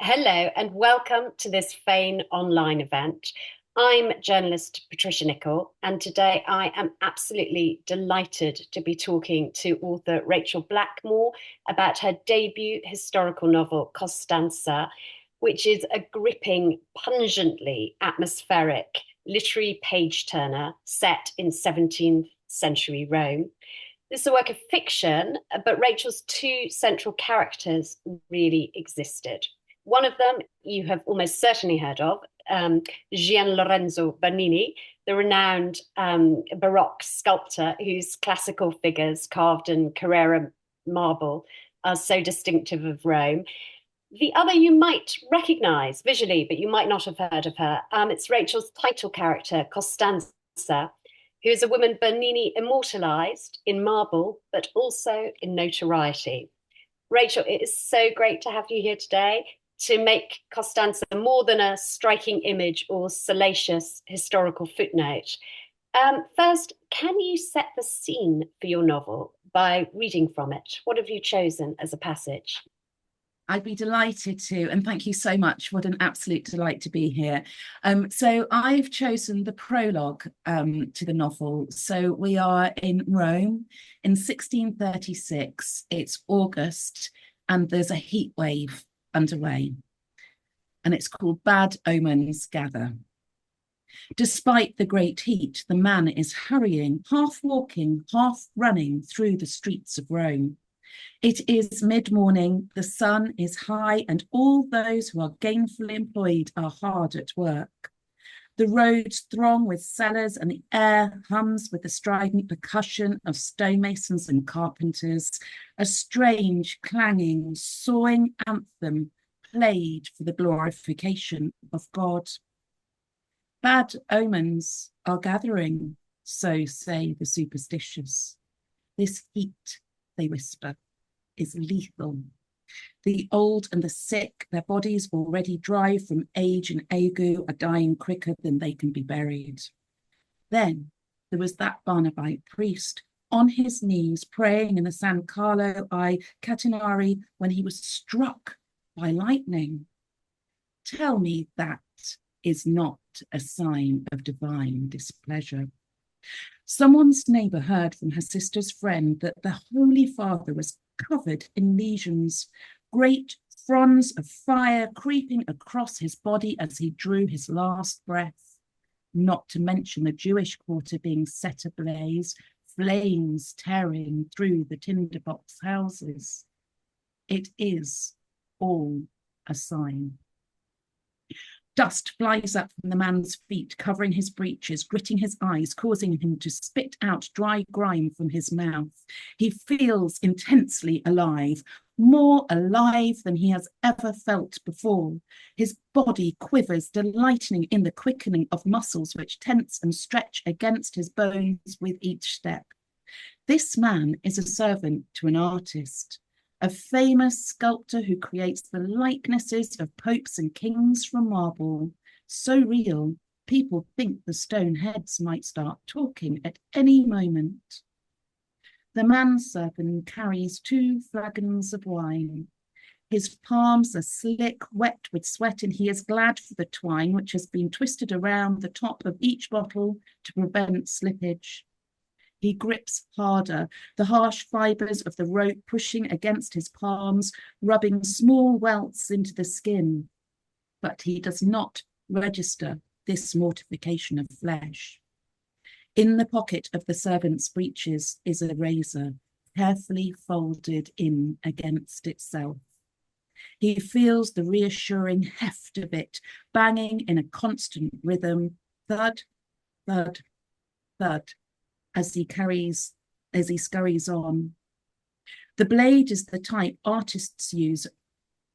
Hello and welcome to this Fane online event. I'm journalist Patricia Nichol, and today I am absolutely delighted to be talking to author Rachel Blackmore about her debut historical novel, Costanza, which is a gripping, pungently atmospheric literary page turner set in 17th century Rome. This is a work of fiction, but Rachel's two central characters really existed. One of them you have almost certainly heard of, Gianlorenzo Bernini, the renowned Baroque sculptor whose classical figures carved in Carrara marble are so distinctive of Rome. The other you might recognize visually, but you might not have heard of her. It's Rachel's title character, Costanza, who is a woman Bernini immortalized in marble, but also in notoriety. Rachel, it is so great to have you here today to make Costanza more than a striking image or salacious historical footnote. First, can you set the scene for your novel by reading from it? What have you chosen as a passage? I'd be delighted to, and thank you so much. What an absolute delight to be here. So I've chosen the prologue to the novel. So we are in Rome in 1636. It's August, and there's a heat wave underway, and it's called Bad Omens Gather. Despite the great heat, the man is hurrying, half walking, half running through the streets of Rome. It is mid-morning, the sun is high, and all those who are gainfully employed are hard at work. The roads throng with sellers, and the air hums with the strident percussion of stonemasons and carpenters, a strange, clanging, sawing anthem played for the glorification of God. Bad omens are gathering, so say the superstitious. This heat, they whisper, is lethal. The old and the sick, their bodies already dry from age and ague, are dying quicker than they can be buried. Then there was that Barnabite priest on his knees praying in the San Carlo ai Catinari when he was struck by lightning. Tell me that is not a sign of divine displeasure. Someone's neighbour heard from her sister's friend that the Holy Father was covered in lesions, great fronds of fire creeping across his body as he drew his last breath, not to mention the Jewish quarter being set ablaze, flames tearing through the tinderbox houses. It is all a sign. Dust flies up from the man's feet, covering his breeches, gritting his eyes, causing him to spit out dry grime from his mouth. He feels intensely alive, more alive than he has ever felt before. His body quivers, delighting in the quickening of muscles which tense and stretch against his bones with each step. This man is a servant to an artist, a famous sculptor who creates the likenesses of popes and kings from marble, so real, people think the stone heads might start talking at any moment. The manservant carries 2 flagons of wine. His palms are slick, wet with sweat, and he is glad for the twine which has been twisted around the top of each bottle to prevent slippage. He grips harder, the harsh fibres of the rope pushing against his palms, rubbing small welts into the skin. But he does not register this mortification of flesh. In the pocket of the servant's breeches is a razor, carefully folded in against itself. He feels the reassuring heft of it, banging in a constant rhythm, thud, thud, thud, as he scurries on. The blade is the type artists use,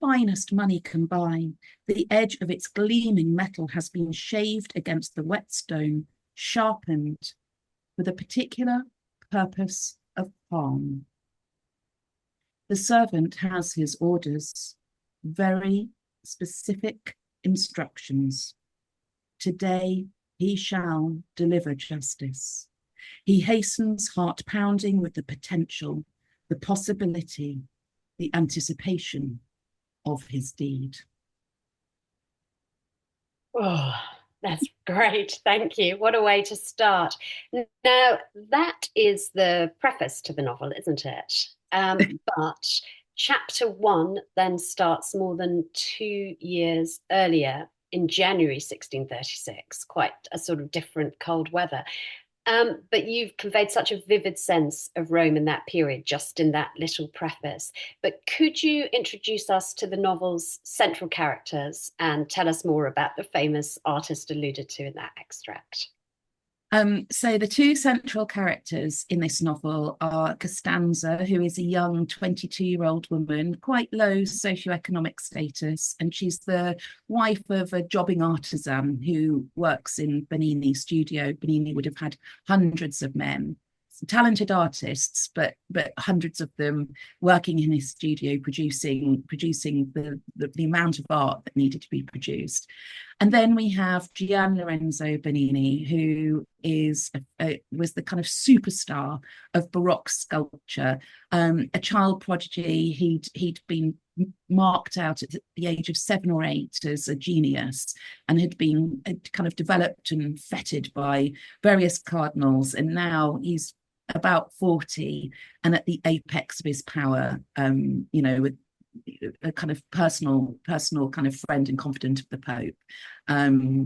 finest money can buy. The edge of its gleaming metal has been shaved against the whetstone, sharpened for the particular purpose of harm. The servant has his orders, very specific instructions. Today he shall deliver justice. He hastens, heart pounding with the potential, the possibility, the anticipation of his deed. Oh, that's great. Thank you. What a way to start. Now, that is the preface to the novel, isn't it? But chapter one then starts more than 2 years earlier in January 1636, quite a sort of different cold weather. But you've conveyed such a vivid sense of Rome in that period, just in that little preface. But could you introduce us to the novel's central characters and tell us more about the famous artist alluded to in that extract? So the two central characters in this novel are Costanza, who is a young 22-year-old woman, quite low socioeconomic status, and she's the wife of a jobbing artisan who works in Bernini's studio. Bernini would have had hundreds of men, talented artists, but hundreds of them working in his studio, producing the amount of art that needed to be produced. And then we have Gianlorenzo Bernini, who was the kind of superstar of Baroque sculpture, a child prodigy. He'd been marked out at the age of 7 or 8 as a genius, and had kind of developed and feted by various cardinals, and now he's about 40 and at the apex of his power, with a kind of personal kind of friend and confidant of the Pope.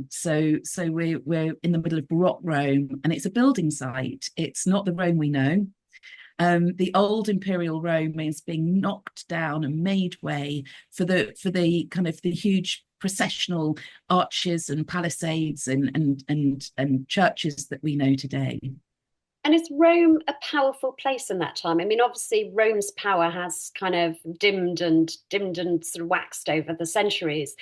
So we're in the middle of Baroque Rome, and it's a building site. It's not the Rome we know. The old imperial Rome is being knocked down and made way for the kind of the huge processional arches and palisades and churches that we know today. And is Rome a powerful place in that time? I mean, obviously, Rome's power has kind of dimmed and sort of waxed over the centuries.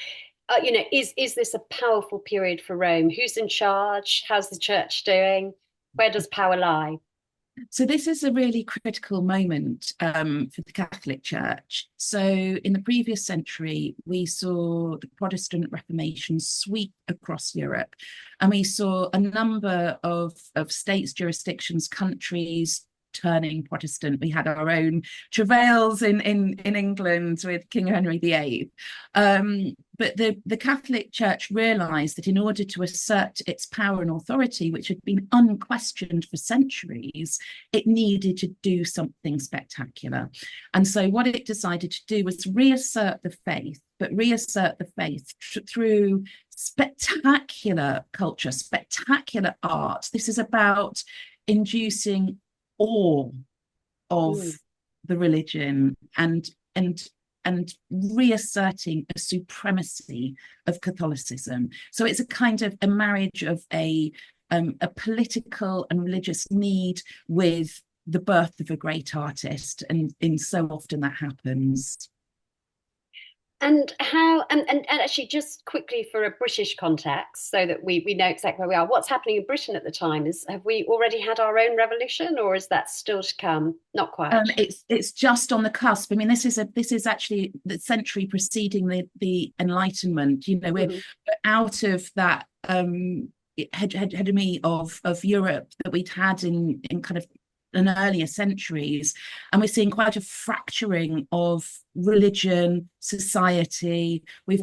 Is this a powerful period for Rome? Who's in charge? How's the church doing? Where does power lie? So this is a really critical moment for the Catholic Church. So in the previous century, we saw the Protestant Reformation sweep across Europe, and we saw a number of states, jurisdictions, countries turning Protestant. We had our own travails in England with King Henry VIII. But the Catholic Church realised that in order to assert its power and authority, which had been unquestioned for centuries, it needed to do something spectacular. And so what it decided to do was reassert the faith, but reassert the faith through spectacular culture, spectacular art. This is about inducing awe of the religion and reasserting a supremacy of Catholicism. So it's a kind of a marriage of a political and religious need with the birth of a great artist, and so often that happens. And how and actually just quickly for a British context, so that we know exactly where we are. What's happening in Britain at the time is, have we already had our own revolution, or is that still to come? Not quite. It's just on the cusp. I mean, this is actually the century preceding the Enlightenment. We're out of that hegemony of Europe that we'd had in kind of in earlier centuries, and we're seeing quite a fracturing of religion, society. We're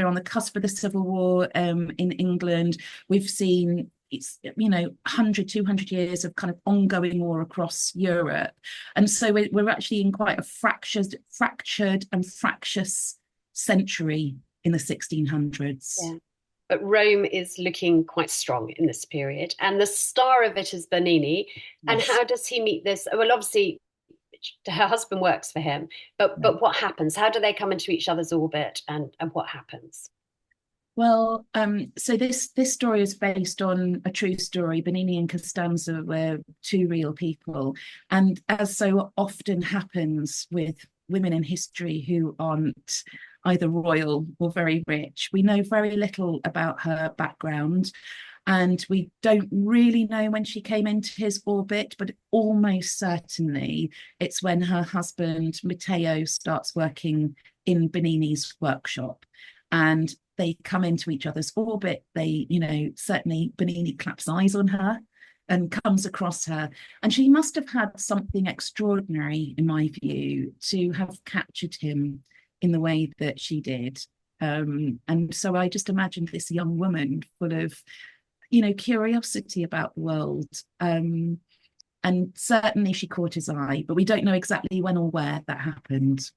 on the cusp of the Civil War in England. We've seen 100, 200 years of kind of ongoing war across Europe, and so we're actually in quite a fractured and fractious century in the 1600s. Yeah. But Rome is looking quite strong in this period, and the star of it is Bernini. Yes. And how does he meet this? Well, obviously, her husband works for him, but what happens? How do they come into each other's orbit, and what happens? Well, so this story is based on a true story. Bernini and Costanza were two real people, and as so often happens with women in history who aren't either royal or very rich, we know very little about her background, and we don't really know when she came into his orbit, but almost certainly it's when her husband Matteo starts working in Bernini's workshop, and they come into each other's orbit. They, certainly Bernini claps eyes on her and comes across her, and she must have had something extraordinary, in my view, to have captured him in the way that she did. And so I just imagined this young woman full of, curiosity about the world. And certainly she caught his eye, but we don't know exactly when or where that happened.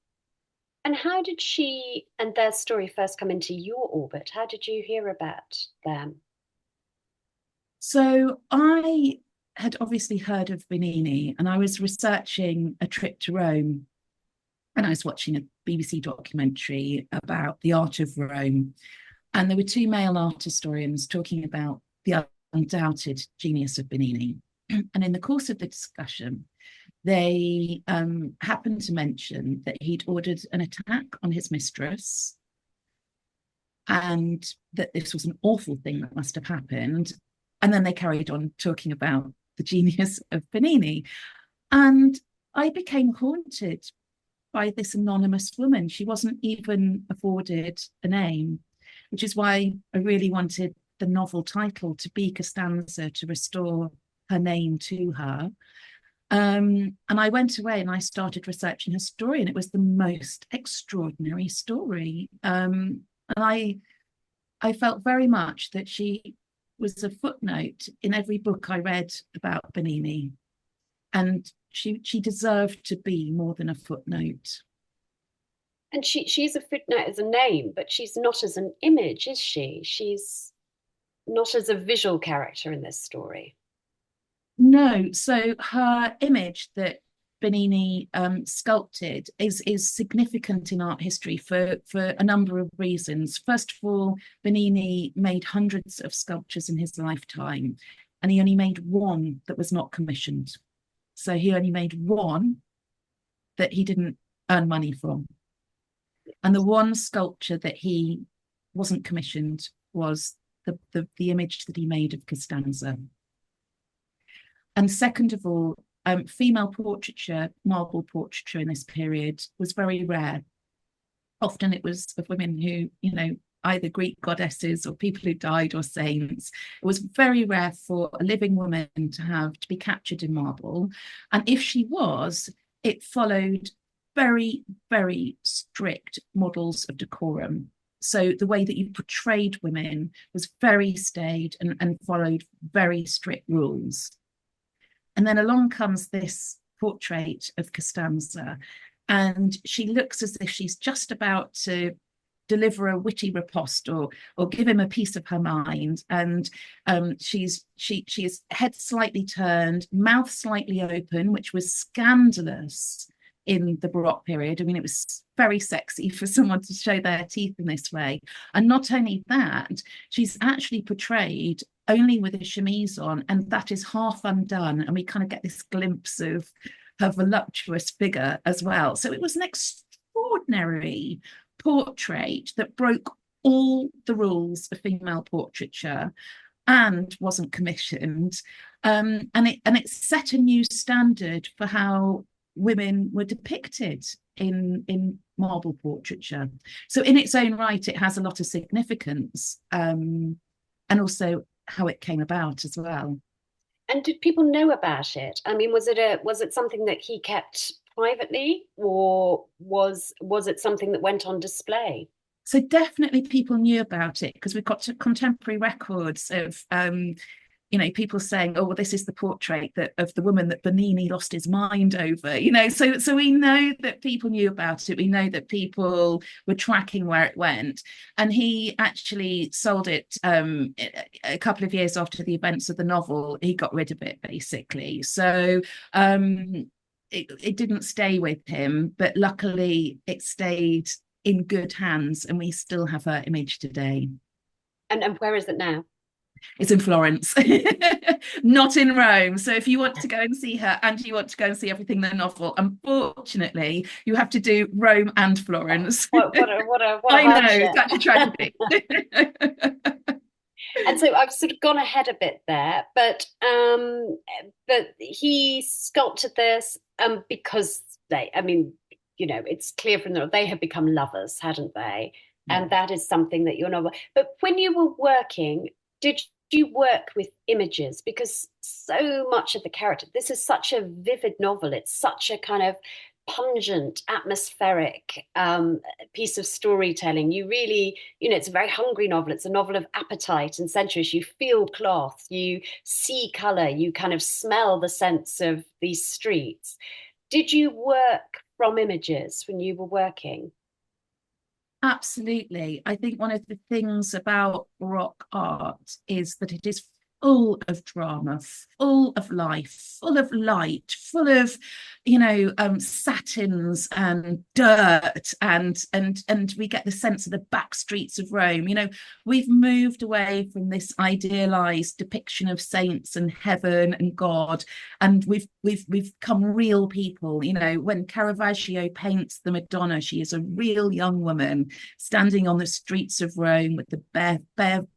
And how did she and their story first come into your orbit? How did you hear about them? So I had obviously heard of Bernini, and I was researching a trip to Rome, and I was watching a BBC documentary about the art of Rome. And there were two male art historians talking about the undoubted genius of Bernini. And in the course of the discussion, they happened to mention that he'd ordered an attack on his mistress and that this was an awful thing that must have happened. And then they carried on talking about the genius of Bernini. And I became haunted by this anonymous woman. She wasn't even afforded a name, which is why I really wanted the novel title to be Costanza, to restore her name to her. And I went away and I started researching her story, and it was the most extraordinary story. And I felt very much that she was a footnote in every book I read about Bernini, and she deserved to be more than a footnote. And she's a footnote as a name, but she's not as an image, is she? She's not as a visual character in this story. No, so her image that Bernini sculpted is significant in art history for a number of reasons. First of all, Bernini made hundreds of sculptures in his lifetime, and he only made one that was not commissioned. So he only made one that he didn't earn money from. And the one sculpture that he wasn't commissioned was the image that he made of Costanza. And second of all, female portraiture, marble portraiture in this period was very rare. Often it was of women who, either Greek goddesses or people who died or saints. It was very rare for a living woman to be captured in marble. And if she was, it followed very, very strict models of decorum. So the way that you portrayed women was very staid and followed very strict rules. And then along comes this portrait of Costanza, and she looks as if she's just about to deliver a witty riposte or give him a piece of her mind. And she is head slightly turned, mouth slightly open, which was scandalous in the Baroque period. I mean, it was very sexy for someone to show their teeth in this way. And not only that, she's actually portrayed only with a chemise on, and that is half undone. And we kind of get this glimpse of her voluptuous figure as well. So it was an extraordinary portrait that broke all the rules of female portraiture and wasn't commissioned. And it set a new standard for how women were depicted in marble portraiture. So in its own right, it has a lot of significance, and also how it came about as well. And did people know about it? I mean, was it something that he kept privately, or was it something that went on display? So definitely people knew about it because we've got contemporary records of people saying, oh, well, this is the portrait of the woman that Bernini lost his mind over, so we know that people knew about it. We know that people were tracking where it went. And he actually sold it a couple of years after the events of the novel. He got rid of it, basically. So it didn't stay with him, but luckily it stayed in good hands, and we still have her image today. And where is it now? It's in Florence, not in Rome. So if you want to go and see her and you want to go and see everything in the novel, unfortunately, you have to do Rome and Florence. What a I hardship. know, such a tragedy. And so I've sort of gone ahead a bit there, but he sculpted this because I mean, it's clear from they had become lovers, hadn't they? Yeah. And that is something that your novel. But when you were working, did you work with images? Because so much of the character, this is such a vivid novel. It's such a kind of pungent, atmospheric piece of storytelling. You really, it's a very hungry novel. It's a novel of appetite and sensuous. You feel cloth, you see color, you kind of smell the sense of these streets. Did you work from images when you were working? Absolutely. I think one of the things about rock art is that it is full of drama, full of life, full of light, full of, satins and dirt, and we get the sense of the back streets of Rome. We've moved away from this idealized depiction of saints and heaven and God, and we've become real people. When Caravaggio paints the Madonna, she is a real young woman standing on the streets of Rome with the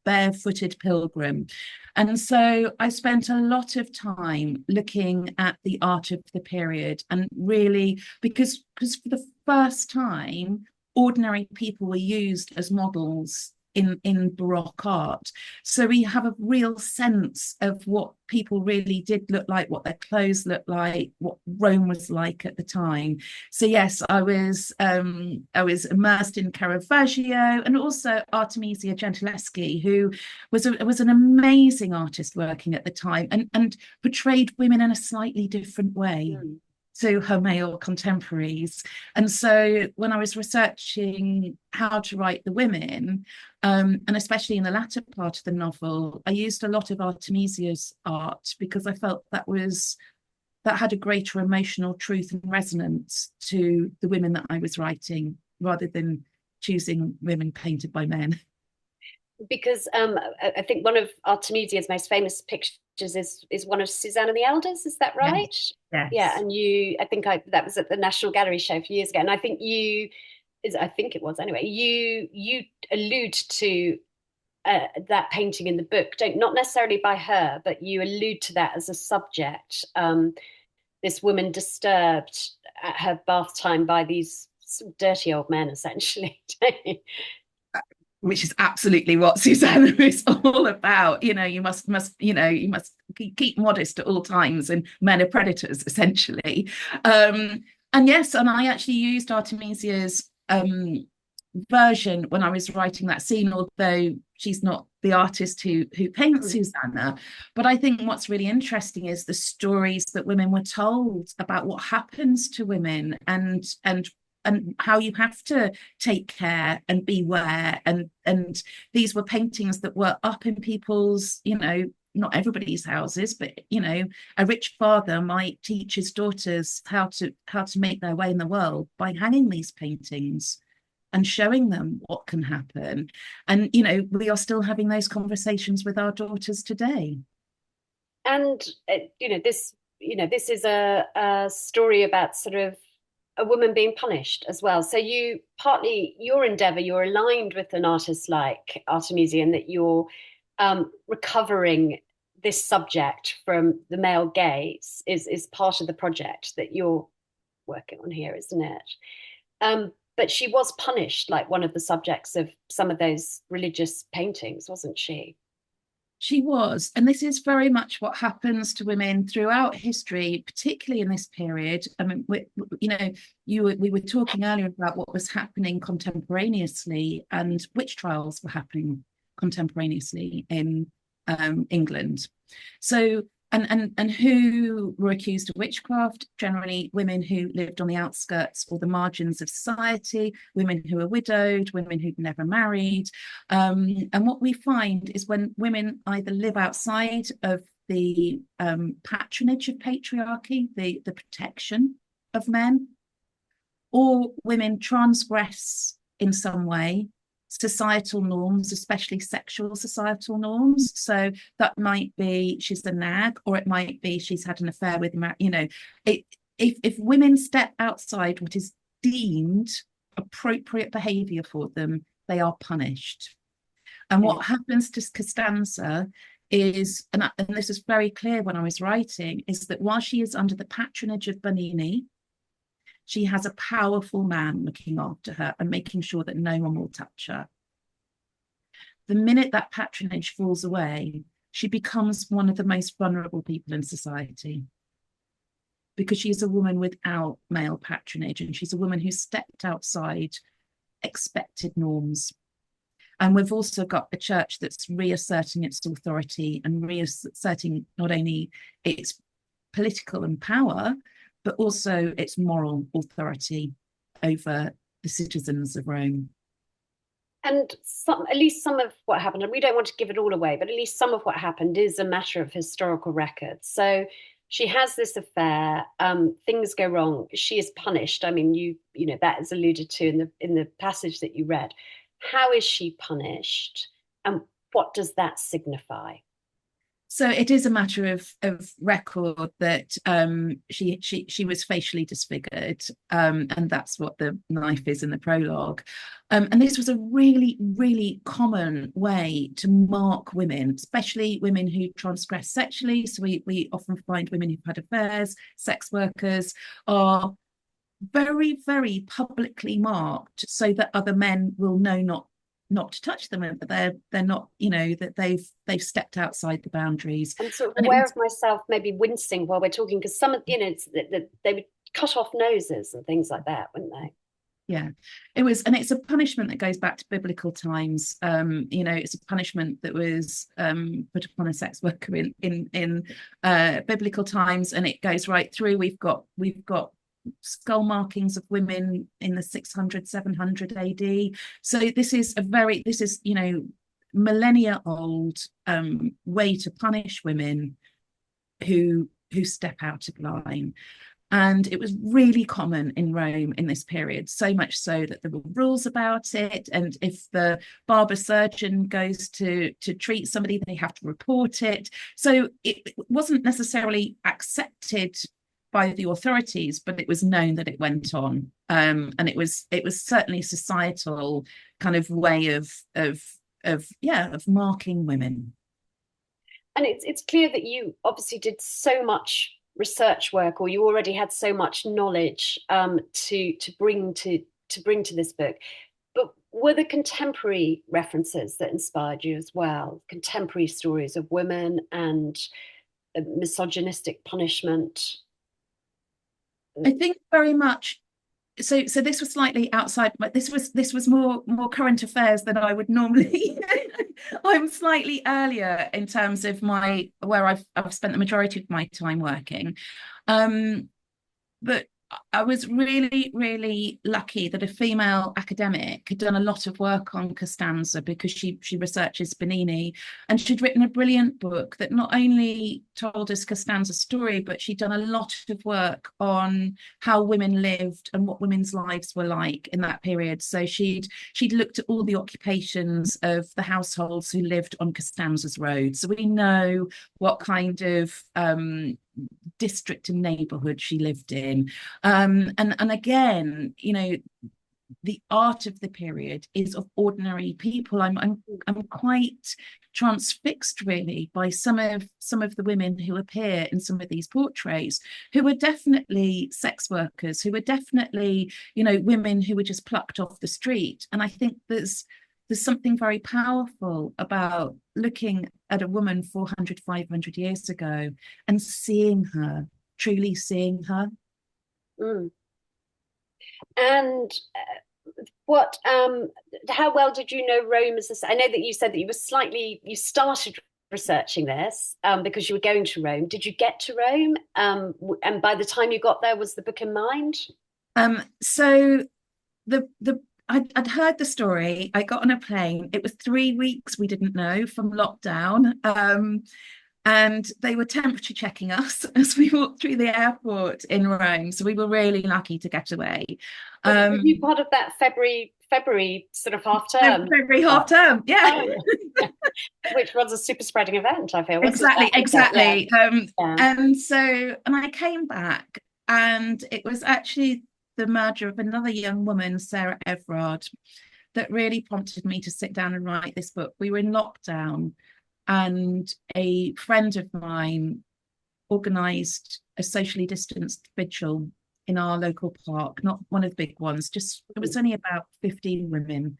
barefooted pilgrim. And so I spent a lot of time looking at the art of the period, and really, because for the first time, ordinary people were used as models in Baroque art. So we have a real sense of what people really did look like, what their clothes looked like, what Rome was like at the time. So yes, I was immersed in Caravaggio and also Artemisia Gentileschi, who was an amazing artist working at the time, and portrayed women in a slightly different way to her male contemporaries. And so when I was researching how to write the women, and especially in the latter part of the novel, I used a lot of Artemisia's art because I felt that had a greater emotional truth and resonance to the women that I was writing, rather than choosing women painted by men. Because I think one of Artemisia's most famous pictures is one of Susanna the Elders. Is that right? Yes. Yeah, Yes. and that was at the National Gallery show a few years ago, and I think it was anyway. You allude to that painting in the book, don't not necessarily by her, but you allude to that as a subject. This woman disturbed at her bath time by these dirty old men, essentially. Which is absolutely what Susanna is all about. You must keep modest at all times, and men are predators, essentially. And yes, and I actually used Artemisia's version when I was writing that scene, although she's not the artist who paints Susanna. But I think what's really interesting is the stories that women were told about what happens to women, and how you have to take care and beware. And these were paintings that were up in people's, not everybody's houses, but a rich father might teach his daughters how to make their way in the world by hanging these paintings and showing them what can happen. And we are still having those conversations with our daughters today. And this is a story about sort of a woman being punished as well. So your endeavor, you're aligned with an artist like Artemisia, in that you're recovering this subject from the male gaze is part of the project that you're working on here, isn't it? But she was punished, like one of the subjects of some of those religious paintings, wasn't she? She was, and this is very much what happens to women throughout history, particularly in this period. I mean, we were talking earlier about what was happening contemporaneously, and witch trials were happening contemporaneously in England. So, and who were accused of witchcraft? Generally, women who lived on the outskirts or the margins of society, women who were widowed, women who'd never married. And what we find is when women either live outside of the patronage of patriarchy, the protection of men, or women transgress in some way societal norms, especially sexual societal norms. So that might be she's a nag, or it might be she's had an affair with if women step outside what is deemed appropriate behavior for them, they are punished. And what happens to Costanza is, and this is very clear when I was writing, is that while she is under the patronage of Bernini, she has a powerful man looking after her and making sure that no one will touch her. The minute that patronage falls away, she becomes one of the most vulnerable people in society. because she's a woman without male patronage, and she's a woman who stepped outside expected norms. And we've also got a church that's reasserting its authority and reasserting not only its political and power, but also its moral authority over the citizens of Rome. And at least some of what happened, and we don't want to give it all away, but at least some of what happened is a matter of historical record. So she has this affair, things go wrong, she is punished. I mean, you know that is alluded to in the passage that you read. How is she punished, and what does that signify? So it is a matter of record that she was facially disfigured, and that's what the knife is in the prologue. And this was a really common way to mark women, especially women who transgress sexually. So we often find women who've had affairs, sex workers, are very publicly marked so that other men will know not to touch them, and that they're not, you know, that they've stepped outside the boundaries. I'm sort of aware of myself maybe wincing while we're talking, because some of, you know, they would cut off noses and things like that, wouldn't they? Yeah, it was, and it's a punishment that goes back to biblical times. You know, it's a punishment that was put upon a sex worker in biblical times, and it goes right through. We've got skull markings of women in the 600 700 AD. So this is you know, millennia old way to punish women who step out of line. And it was really common in Rome in this period, so much so that there were rules about it. And if the barber surgeon goes to treat somebody, they have to report it. So it wasn't necessarily accepted by the authorities, but it was known that it went on, and it was certainly a societal kind of way of marking women. And it's clear that you obviously did so much research work, or you already had so much knowledge to bring to this book. But were there contemporary references that inspired you as well? Contemporary stories of women and misogynistic punishment? I think very much. So this was slightly outside, but this was more current affairs than I would normally. I'm slightly earlier in terms of where I've spent the majority of my time working, but I was really lucky that a female academic had done a lot of work on Costanza, because she researches Bernini, and she'd written a brilliant book that not only told us Costanza's story, but she'd done a lot of work on how women lived and what women's lives were like in that period. So she'd looked at all the occupations of the households who lived on Costanza's road. So we know what kind of district and neighborhood she lived in, and again, you know, the art of the period is of ordinary people. I'm quite transfixed really by some of the women who appear in some of these portraits, who were definitely sex workers, who were definitely, you know, women who were just plucked off the street. And I think there's something very powerful about looking at a woman 400, 500 years ago and seeing her, truly seeing her. Mm. And how well did you know Rome as I know that you said that you started researching this because you were going to Rome. Did you get to Rome? And by the time you got there, was the book in mind? So I'd heard the story. I got on a plane. It was 3 weeks, we didn't know, from lockdown. And they were temperature checking us as we walked through the airport in Rome. So we were really lucky to get away. Were you part of that February sort of half term? February half term, yeah. Which was a super spreading event, I feel. Exactly. Yeah. And I came back, and it was actually the merger of another young woman, Sarah Everard, that really prompted me to sit down and write this book. We were in lockdown, and a friend of mine organised a socially distanced vigil in our local park, not one of the big ones, just it was only about 15 women.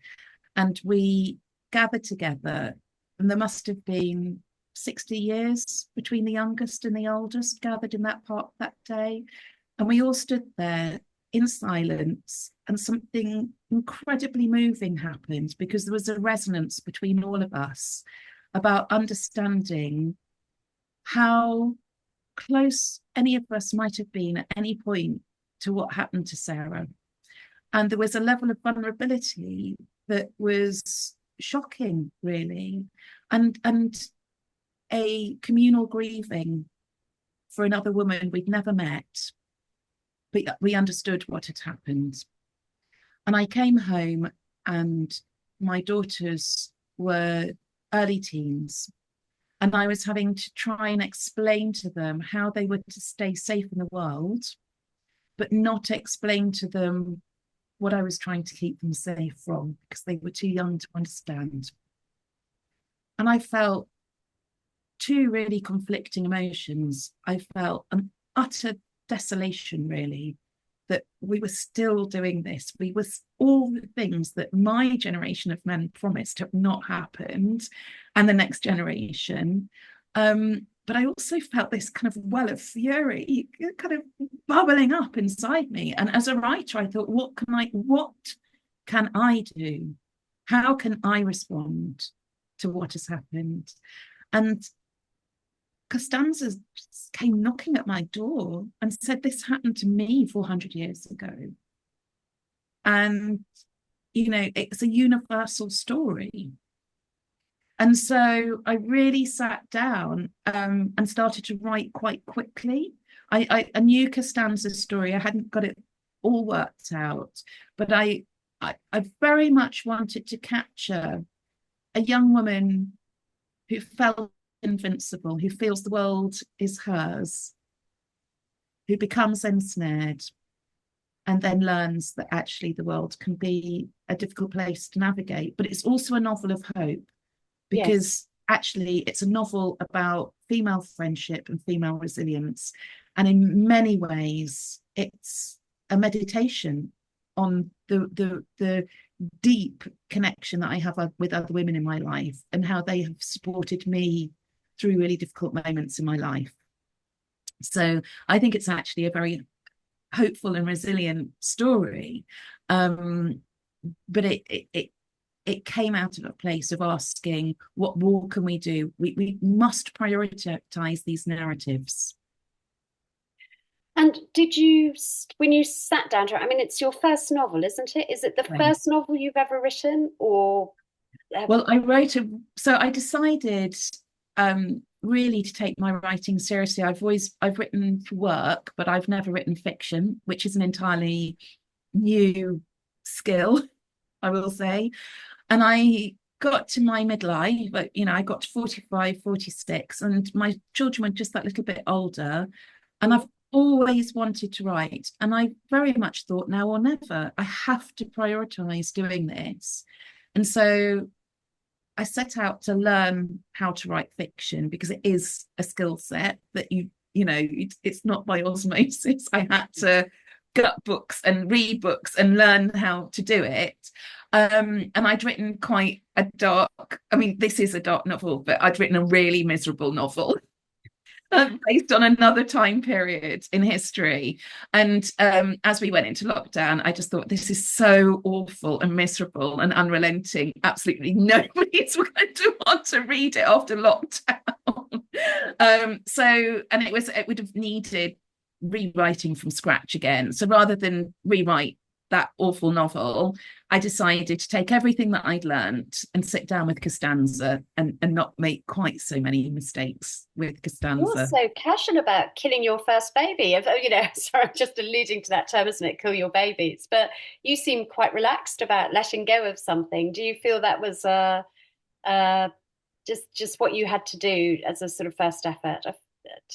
And we gathered together, and there must have been 60 years between the youngest and the oldest gathered in that park that day. And we all stood there in silence, and something incredibly moving happened, because there was a resonance between all of us about understanding how close any of us might have been at any point to what happened to Sarah. And there was a level of vulnerability that was shocking, really, and a communal grieving for another woman we'd never met, but we understood what had happened. And I came home, and my daughters were early teens, and I was having to try and explain to them how they were to stay safe in the world, but not explain to them what I was trying to keep them safe from, because they were too young to understand. And I felt two really conflicting emotions. I felt an utter desolation, really, that we were still doing this. We were all the things that my generation of men promised have not happened, and the next generation. But I also felt this kind of well of fury kind of bubbling up inside me. And as a writer, I thought, what can I do? How can I respond to what has happened? And Costanza came knocking at my door and said, this happened to me 400 years ago. And, you know, it's a universal story. And so I really sat down and started to write quite quickly. I knew Costanza's story. I hadn't got it all worked out, but I very much wanted to capture a young woman who felt invincible, who feels the world is hers, who becomes ensnared, and then learns that actually the world can be a difficult place to navigate. But it's also a novel of hope, because actually it's a novel about female friendship and female resilience. And in many ways, it's a meditation on the deep connection that I have with other women in my life, and how they have supported me through really difficult moments in my life. So I think it's actually a very hopeful and resilient story. But it came out of a place of asking, what more can we do? We must prioritize these narratives. And did you, when you sat down to it, I mean, it's your first novel, isn't it? Is it the first novel you've ever written, or? Well, so I decided really to take my writing seriously. I've written for work, but I've never written fiction, which is an entirely new skill, I will say. And I got to my midlife, but I got to 45, 46, and my children were just that little bit older. And I've always wanted to write. And I very much thought, now or never, I have to prioritize doing this. And so I set out to learn how to write fiction, because it is a skill set that it's not by osmosis. I had to gut books and read books and learn how to do it. And I'd written quite a dark, I mean, this is a dark novel, but I'd written a really miserable novel based on another time period in history. And as we went into lockdown, I just thought, this is so awful and miserable and unrelenting. Absolutely nobody's going to want to read it after lockdown. And it would have needed rewriting from scratch again. So rather than rewrite that awful novel, I decided to take everything that I'd learned and sit down with Costanza and not make quite so many mistakes with Costanza. You're so casual about killing your first baby. Sorry, I'm just alluding to that term, isn't it? Kill your babies. But you seem quite relaxed about letting go of something. Do you feel that was just what you had to do as a sort of first effort?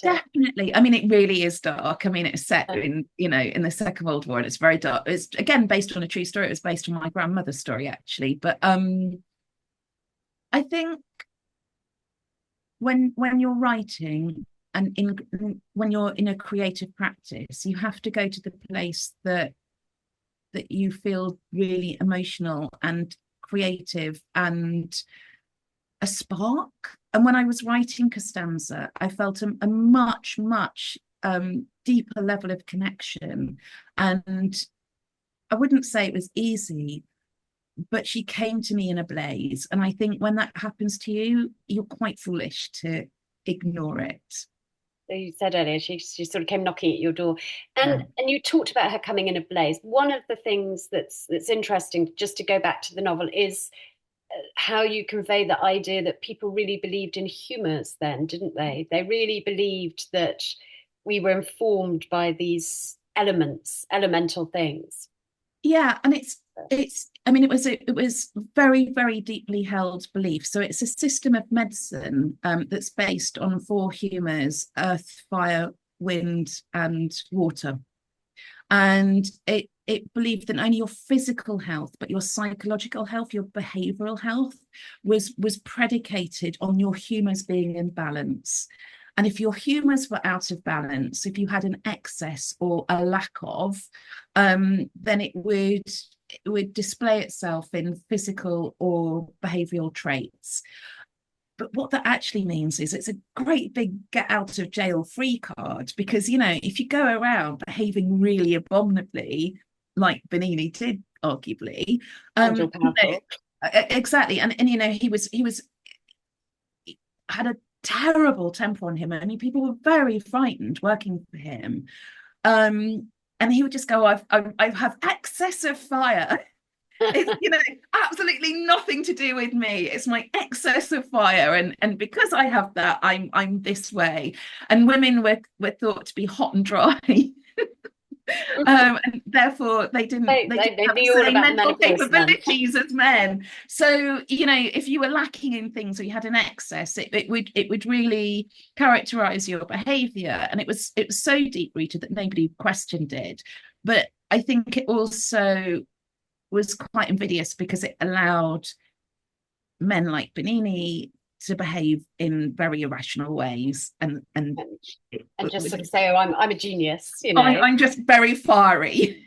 Definitely. I mean, it really is dark. I mean, it's set in the Second World War, and it's very dark. It's again based on a true story. It was based on my grandmother's story, actually. But I think when you're writing and when you're in a creative practice, you have to go to the place that you feel really emotional and creative and a spark. And when I was writing Costanza, I felt a much, much deeper level of connection. And I wouldn't say it was easy, but she came to me in a blaze. And I think when that happens to you, you're quite foolish to ignore it. So you said earlier she sort of came knocking at your door, Yeah. and you talked about her coming in a blaze. One of the things that's interesting, just to go back to the novel, is how you convey the idea that people really believed in humors then, didn't they? They really believed that we were informed by these elements, elemental things. Yeah, and it's I mean it was very, very deeply held belief. So it's a system of medicine that's based on four humors: earth, fire, wind, and water. And it believed that not only your physical health, but your psychological health, your behavioral health was predicated on your humors being in balance. And if your humors were out of balance, if you had an excess or a lack of, then it would display itself in physical or behavioral traits. But what that actually means is it's a great big get out of jail free card, because, if you go around behaving really abominably, like Bernini did, arguably, And you're powerful. exactly. And he had a terrible temper on him. I mean, people were very frightened working for him. And he would just go, I have excess of fire. It's absolutely nothing to do with me. It's my excess of fire, and because I have that, I'm this way. And women were thought to be hot and dry. And therefore they didn't They have the knew all same about mental menopause then. capabilities as men. So if you were lacking in things or you had an excess, it would really characterize your behavior. And it was so deep rooted that nobody questioned it. But I think it also was quite invidious because it allowed men like Bernini to behave in very irrational ways, and and, it, and it just was, sort of say, "Oh, I'm a genius," I'm just very fiery.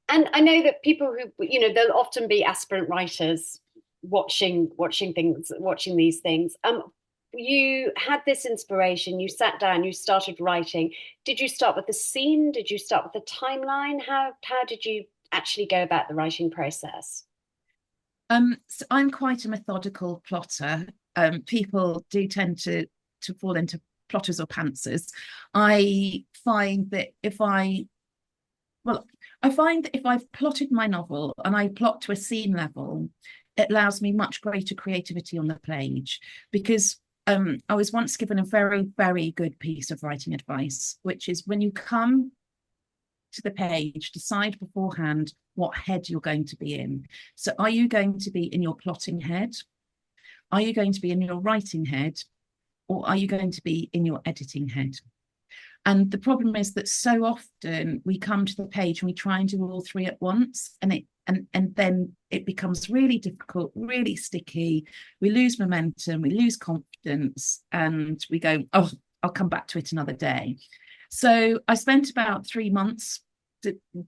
And I know that people who, there'll often be aspirant writers watching these things. You had this inspiration, you sat down, you started writing. Did you start with the scene? Did you start with the timeline? How did you actually go about the writing process? So I'm quite a methodical plotter. People do tend to fall into plotters or pantsers. I find that I find that if I've plotted my novel and I plot to a scene level, it allows me much greater creativity on the page, because I was once given a very, very good piece of writing advice, which is when you come to the page, decide beforehand what head you're going to be in. So are you going to be in your plotting head? Are you going to be in your writing head? Or are you going to be in your editing head? And the problem is that so often we come to the page and we try and do all three at once, and then it becomes really difficult, really sticky. We lose momentum, we lose confidence, and we go, oh, I'll come back to it another day. So I spent about 3 months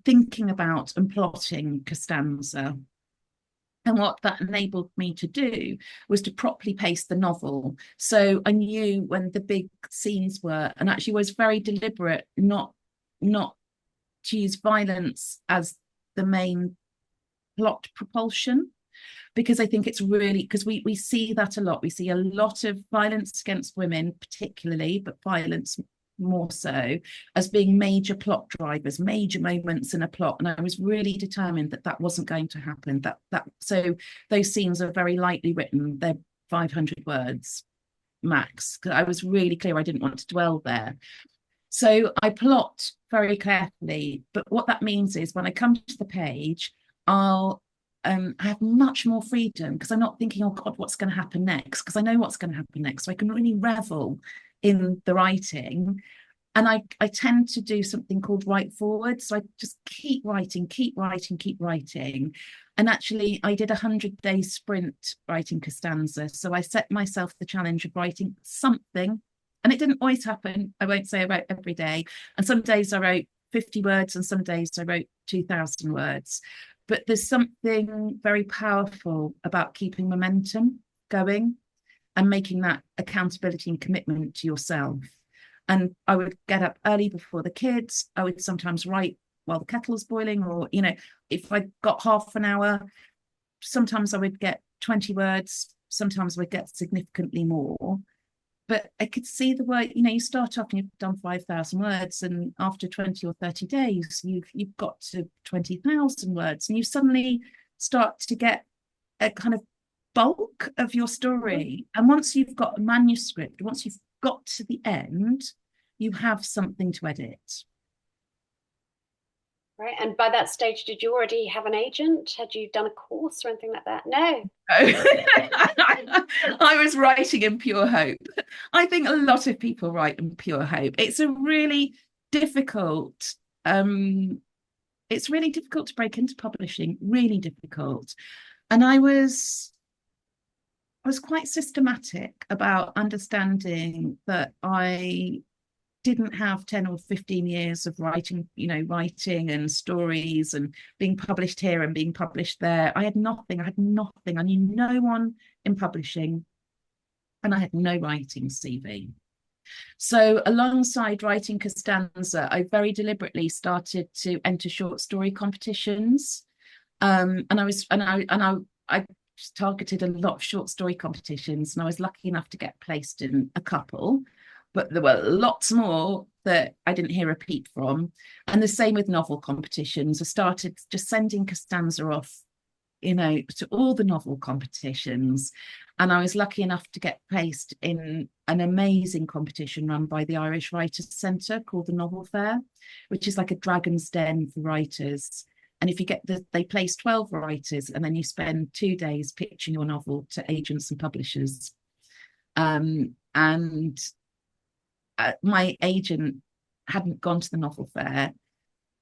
thinking about and plotting Costanza. And what that enabled me to do was to properly pace the novel. So I knew when the big scenes were, and actually was very deliberate not to use violence as the main plot propulsion, because I think it's really, because we see that a lot. We see a lot of violence against women, particularly, but violence more so, as being major plot drivers, major moments in a plot. And I was really determined that that wasn't going to happen. So those scenes are very lightly written. They're 500 words max. I was really clear I didn't want to dwell there. So I plot very carefully. But what that means is when I come to the page, I'll have much more freedom, because I'm not thinking, oh God, what's going to happen next? Because I know what's going to happen next. So I can really revel in the writing. And I tend to do something called write forward. So I just keep writing, keep writing, keep writing. And actually, I did a 100-day sprint writing Costanza. So I set myself the challenge of writing something. And it didn't always happen. I won't say I wrote every day. And some days I wrote 50 words, and some days I wrote 2,000 words. But there's something very powerful about keeping momentum. going and making that accountability and commitment to yourself. And I would get up early before the kids. I would sometimes write while the kettle's boiling, or, if I got half an hour, sometimes I would get 20 words, sometimes I would get significantly more. But I could see the way, you start off and you've done 5,000 words, and after 20 or 30 days, you've got to 20,000 words, and you suddenly start to get a kind of bulk of your story. And once you've got a manuscript, once you've got to the end, you have something to edit. Right. And by that stage, did you already have an agent? Had you done a course or anything like that? No. I was writing in pure hope. I think a lot of people write in pure hope. It's a really difficult, it's really difficult to break into publishing, really difficult. And I was quite systematic about understanding that I didn't have 10 or 15 years of writing and stories and being published here and being published there. I had nothing. I knew no one in publishing, and I had no writing CV. So alongside writing Costanza, I very deliberately started to enter short story competitions. And I targeted a lot of short story competitions, and I was lucky enough to get placed in a couple. But there were lots more that I didn't hear a peep from. And the same with novel competitions. I started just sending Costanza off, to all the novel competitions. And I was lucky enough to get placed in an amazing competition run by the Irish Writers' Centre called the Novel Fair, which is like a dragon's den for writers. And if you they place 12 writers, and then you spend 2 days pitching your novel to agents and publishers. My agent hadn't gone to the novel fair,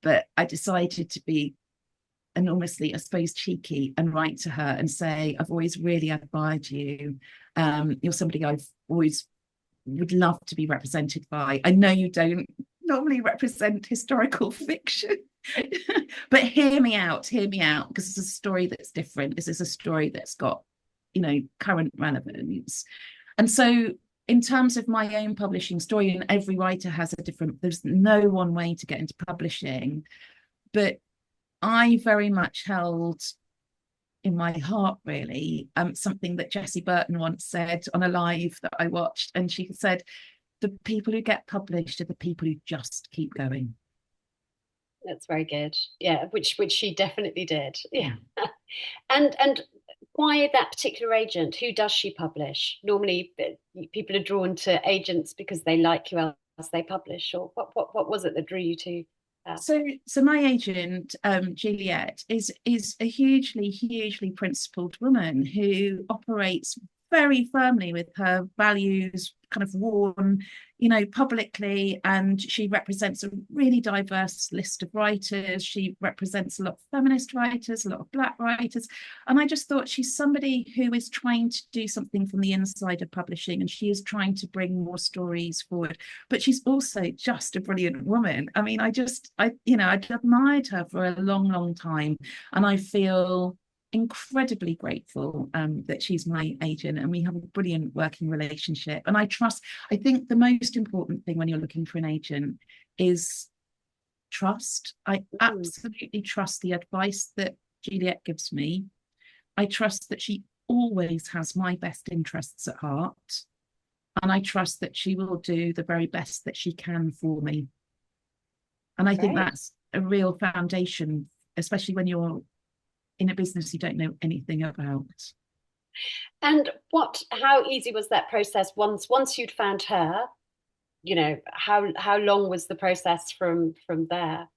but I decided to be enormously, I suppose, cheeky and write to her and say, I've always really admired you. You're somebody I've always would love to be represented by. I know you don't normally represent historical fiction, but hear me out, because it's a story that's different. This is a story that's got, current relevance. And so in terms of my own publishing story, and every writer has there's no one way to get into publishing, but I very much held in my heart, really, something that Jessie Burton once said on a live that I watched. And she said, the people who get published are the people who just keep going. That's very good. Yeah, which she definitely did. Yeah. And why that particular agent? Who does she publish? Normally, people are drawn to agents because they like who else they publish, or what was it that drew you to? So my agent, Juliet, is a hugely principled woman who operates very firmly with her values kind of worn, publicly, and she represents a really diverse list of writers. She represents a lot of feminist writers, a lot of Black writers, and I just thought she's somebody who is trying to do something from the inside of publishing, and she is trying to bring more stories forward. But she's also just a brilliant woman. I mean, I'd admired her for a long time, and I feel incredibly grateful that she's my agent, and we have a brilliant working relationship. And I think the most important thing when you're looking for an agent is trust. I absolutely trust the advice that Juliet gives me. I trust that she always has my best interests at heart, and I trust that she will do the very best that she can for me. And I think that's a real foundation, especially when you're in a business you don't know anything about. And how easy was that process once you'd found her? How long was the process from there?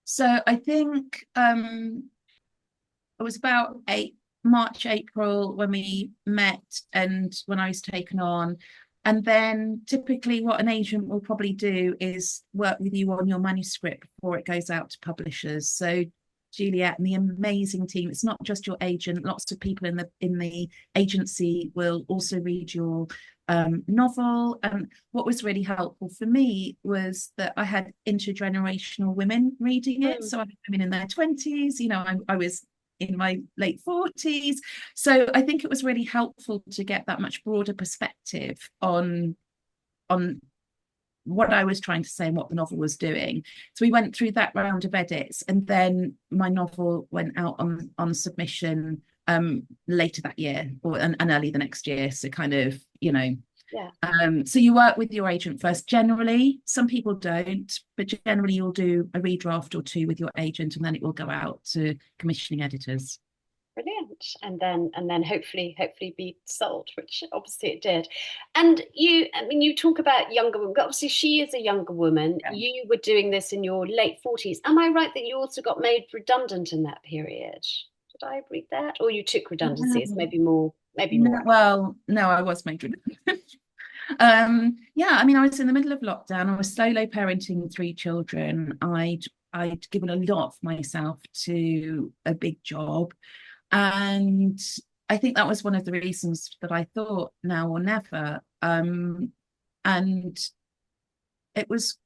So I think it was about March, April when we met and when I was taken on. And then typically what an agent will probably do is work with you on your manuscript before it goes out to publishers. So Juliet and the amazing team, it's not just your agent, lots of people in the agency will also read your novel. And what was really helpful for me was that I had intergenerational women reading it. So I had women in their 20s, I was in my late 40s. So I think it was really helpful to get that much broader perspective on what I was trying to say and what the novel was doing. So we went through that round of edits, and then my novel went out on submission later that year and early the next year. So kind of, you know, Yeah. So you work with your agent first. Generally, some people don't, but generally you'll do a redraft or two with your agent, and then it will go out to commissioning editors. Brilliant. And then hopefully be sold, which obviously it did. And you, I mean, you talk about younger women. Obviously, she is a younger woman. Yeah. You were doing this in your late 40s. Am I right that you also got made redundant in that period? Did I read that? Or you took redundancies, No, maybe more, maybe no, more. well, no, I was made redundant. Yeah, I mean, I was in the middle of lockdown. I was solo parenting three children. I'd given a lot of myself to a big job. And I think that was one of the reasons that I thought now or never. And it was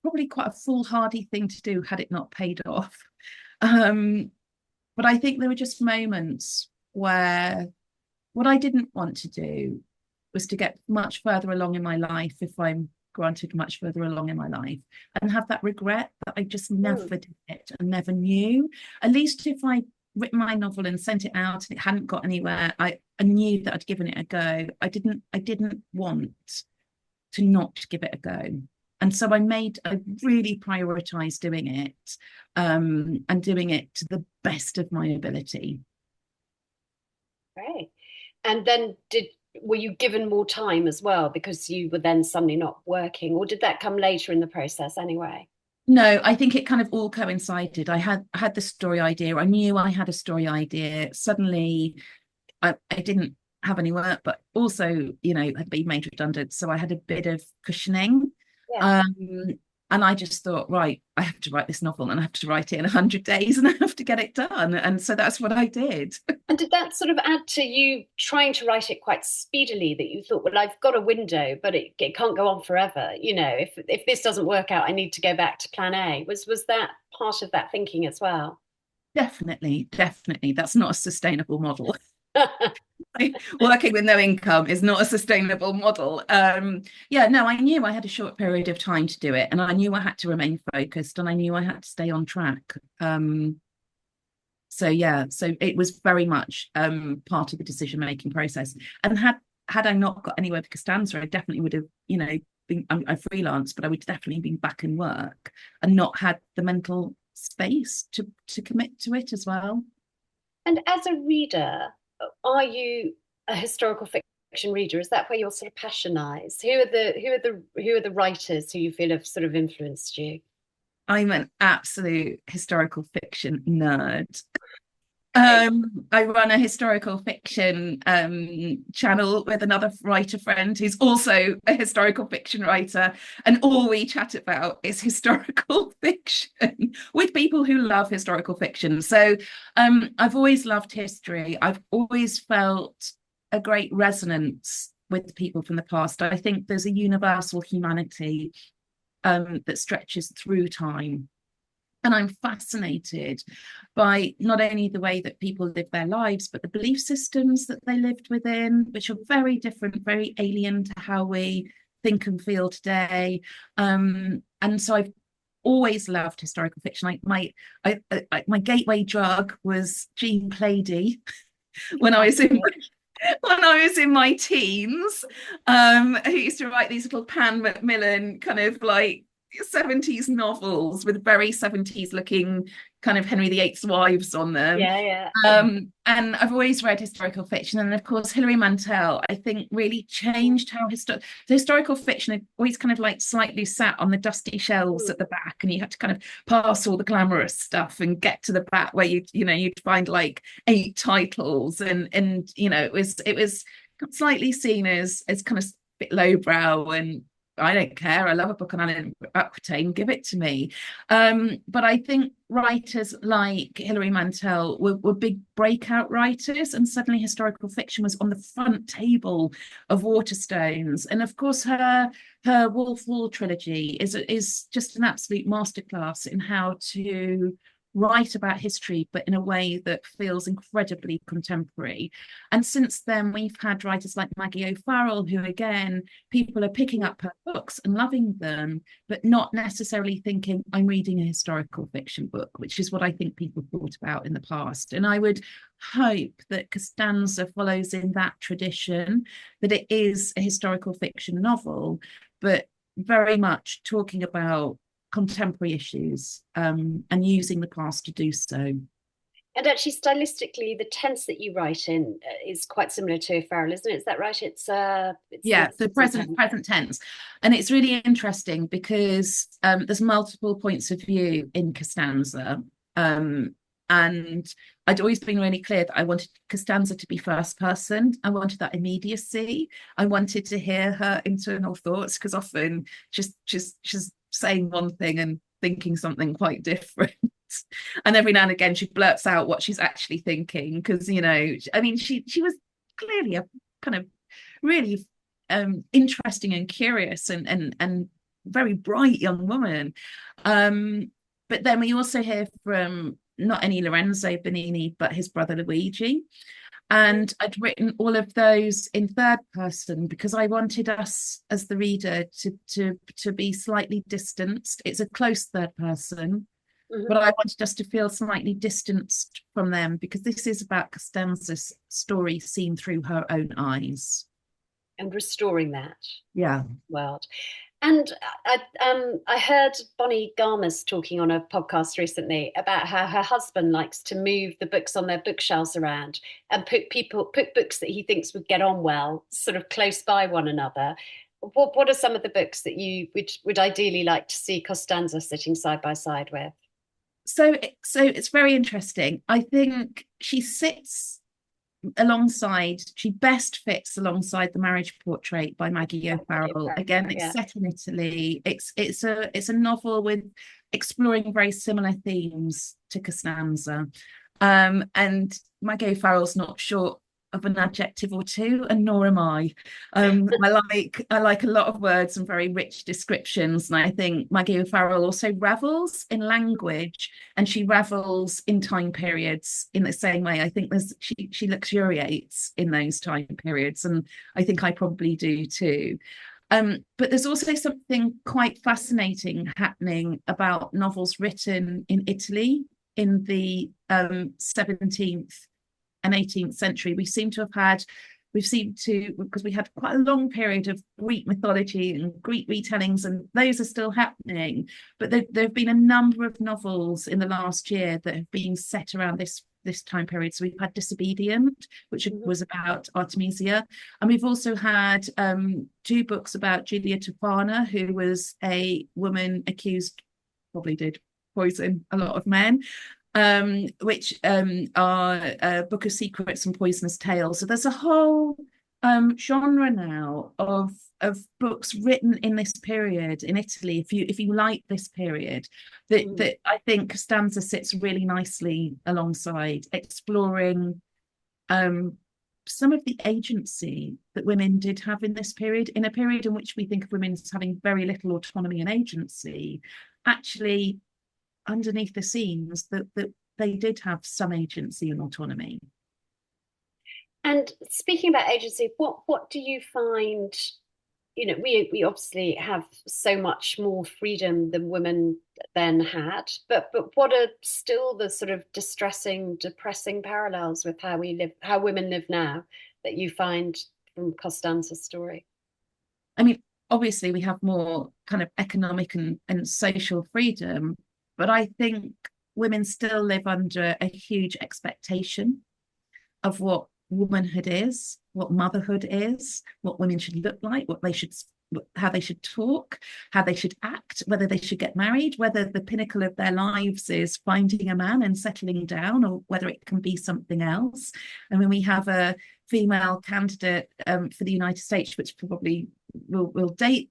probably quite a foolhardy thing to do had it not paid off. Um, but I think there were just moments where what I didn't want to do was to get much further along in my life, if I'm granted much further along in my life, and have that regret that I just never Mm, did it and never knew. At least if I written my novel and sent it out and it hadn't got anywhere, I knew that I'd given it a go. I didn't want to not give it a go. And so I really prioritized doing it, and doing it to the best of my ability. great. And then were you given more time as well because you were then suddenly not working, or did that come later in the process anyway? No, I think it kind of all coincided. I had the story idea. I knew I had a story idea. Suddenly, I didn't have any work, but also, you know, had been made redundant. So I had a bit of cushioning. Yeah. Um, and I just thought, right, I have to write this novel and I have to write it in 100 days and I have to get it done. And so that's what I did. And did that sort of add to you trying to write it quite speedily, that you thought, well, I've got a window, but it can't go on forever. You know, if this doesn't work out, I need to go back to plan A. Was that part of that thinking as well? Definitely, definitely. That's not a sustainable model. Working with no income is not a sustainable model. Yeah, no, I knew I had a short period of time to do it, and I knew I had to remain focused, and I knew I had to stay on track. So yeah, so it was very much part of the decision making process. And had I not got anywhere with Costanza, I definitely would have, you know, been I freelance, but I would definitely been back in work and not had the mental space to commit to it as well. And as a reader, are you a historical fiction reader? Is that where your sort of passion lies? Who are the writers who you feel have sort of influenced you? I'm an absolute historical fiction nerd. Great. I run a historical fiction channel with another writer friend who's also a historical fiction writer, and all we chat about is historical fiction with people who love historical fiction. So I've always loved history. I've always felt a great resonance with people from the past. I think there's a universal humanity that stretches through time. And I'm fascinated by not only the way that people live their lives, but the belief systems that they lived within, which are very different, very alien to how we think and feel today. And so I've always loved historical fiction. Like my gateway drug was Jean Plaidy when I was in when I was in my teens. Who used to write these little Pan Macmillan kind of like 70s novels with very 70s looking kind of Henry VIII's wives on them. Yeah, yeah. And I've always read historical fiction. And of course, Hilary Mantel, I think, really changed how the historical fiction had always kind of like slightly sat on the dusty shelves Mm. at the back, and you had to kind of pass all the glamorous stuff and get to the back where you'd find like 8 titles, and it was slightly seen as kind of a bit lowbrow, and I don't care. I love a book on Alan Aquitaine. Give it to me. But I think writers like Hilary Mantel were big breakout writers, and suddenly historical fiction was on the front table of Waterstones. And of course, her Wolf Hall trilogy is just an absolute masterclass in how to write about history, but in a way that feels incredibly contemporary. And since then, we've had writers like Maggie O'Farrell, who, again, people are picking up her books and loving them, but not necessarily thinking, I'm reading a historical fiction book, which is what I think people thought about in the past. And I would hope that Costanza follows in that tradition, that it is a historical fiction novel, but very much talking about contemporary issues, and using the past to do so. And actually, stylistically, the tense that you write in is quite similar to O'Farrell, isn't it? Is that right? It's Yeah, the the present tense, and it's really interesting because there's multiple points of view in Costanza, and I'd always been really clear that I wanted Costanza to be first person. I wanted that immediacy. I wanted to hear her internal thoughts, because often she's saying one thing and thinking something quite different. And every now and again she blurts out what she's actually thinking, because, you know, I mean, she was clearly a kind of really interesting and curious and very bright young woman. But then we also hear from not only Lorenzo Bernini, but his brother Luigi. And I'd written all of those in third person because I wanted us as the reader to be slightly distanced. It's a close third person, but I wanted us to feel slightly distanced from them, because this is about Costanza's story seen through her own eyes. and restoring that Yeah. world. And I heard Bonnie Garmus talking on a podcast recently about how her husband likes to move the books on their bookshelves around and put books that he thinks would get on well sort of close by one another. What are some of the books that you would ideally like to see Costanza sitting side by side with? So it's very interesting. I think she best fits alongside The Marriage Portrait by Maggie O'Farrell. Again, it's set in Italy. It's a novel with exploring very similar themes to Costanza. And Maggie O'Farrell's not short of an adjective or two, and nor am I. I like a lot of words and very rich descriptions, and I think Maggie O'Farrell also revels in language, and she revels in time periods in the same way. I think she luxuriates in those time periods, and I think I probably do too. But there's also something quite fascinating happening about novels written in Italy in the 17th and 18th century. Because we had quite a long period of Greek mythology and Greek retellings, and those are still happening. But there have been a number of novels in the last year that have been set around this time period. So we've had Disobedient, which was about Artemisia, and we've also had two books about Julia Tofana, who was a woman accused, probably did poison a lot of men, which are Book of Secrets and Poisonous Tales. So there's a whole genre now of books written in this period in Italy. If you like this period, that I think Costanza sits really nicely alongside, exploring some of the agency that women did have in this period, in a period in which we think of women as having very little autonomy and agency. Actually, underneath the scenes, that they did have some agency and autonomy. And speaking about agency, what do you find? You know, we obviously have so much more freedom than women then had, but what are still the sort of distressing, depressing parallels with how we live, how women live now, that you find from Costanza's story? I mean, obviously we have more kind of economic and social freedom, but I think women still live under a huge expectation of what womanhood is, what motherhood is, what women should look like, how they should talk, how they should act, whether they should get married, whether the pinnacle of their lives is finding a man and settling down, or whether it can be something else. And when we have a female candidate for the United States, which probably will date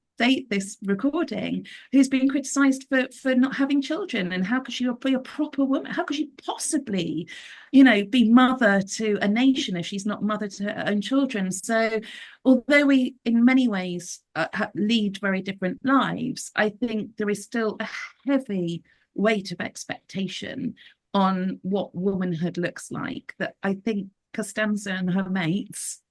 this recording, who's been criticised for not having children, and how could she be a proper woman? How could she possibly, be mother to a nation if she's not mother to her own children? So although we in many ways lead very different lives, I think there is still a heavy weight of expectation on what womanhood looks like that I think Costanza and her mates